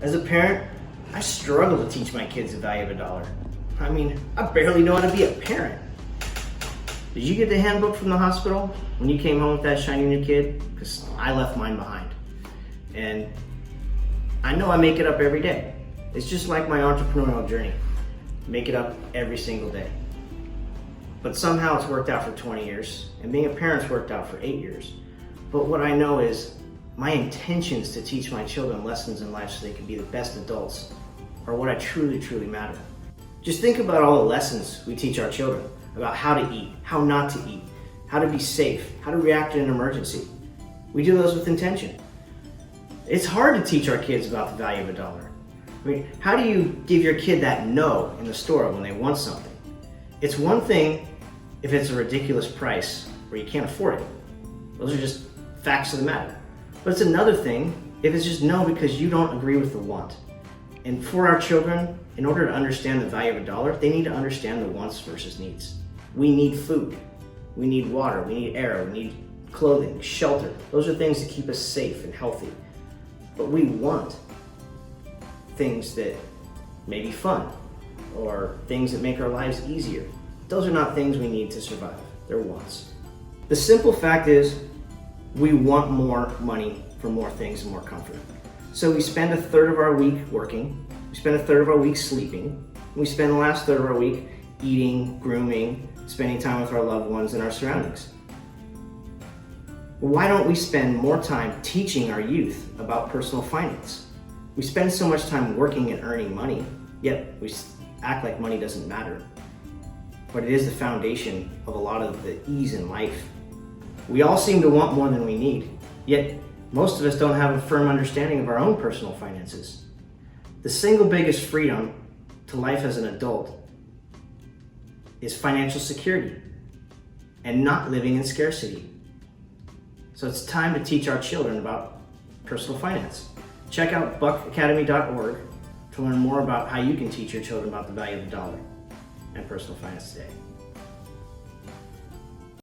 As a parent, I struggle to teach my kids the value of a dollar. I mean, I barely know how to be a parent. Did you get the handbook from the hospital when you came home with that shiny new kid? Because I left mine behind. And I know I make it up every day. It's just like my entrepreneurial journey. Make it up every single day. But somehow it's worked out for 20 years, and being a parent's worked out for 8 years. But what I know is my intentions to teach my children lessons in life so they can be the best adults are what I truly, truly matter. Just think about all the lessons we teach our children about how to eat, how not to eat, how to be safe, how to react in an emergency. We do those with intention. It's hard to teach our kids about the value of a dollar. I mean, how do you give your kid that no in the store when they want something? It's one thing if it's a ridiculous price or you can't afford it. Those are just facts of the matter. But it's another thing if it's just no because you don't agree with the want. And for our children, in order to understand the value of a dollar, they need to understand the wants versus needs. We need food, we need water, we need air, we need clothing, shelter. Those are things that keep us safe and healthy. But we want things that may be fun or things that make our lives easier. Those are not things we need to survive, they're wants. The simple fact is, we want more money for more things and more comfort. So we spend a third of our week working, we spend a third of our week sleeping, and we spend the last third of our week eating, grooming, spending time with our loved ones and our surroundings. Why don't we spend more time teaching our youth about personal finance? We spend so much time working and earning money, yet we act like money doesn't matter. But it is the foundation of a lot of the ease in life. We all seem to want more than we need, yet most of us don't have a firm understanding of our own personal finances. The single biggest freedom to life as an adult is financial security and not living in scarcity. So it's time to teach our children about personal finance. Check out buckacademy.org to learn more about how you can teach your children about the value of the dollar and personal finance today.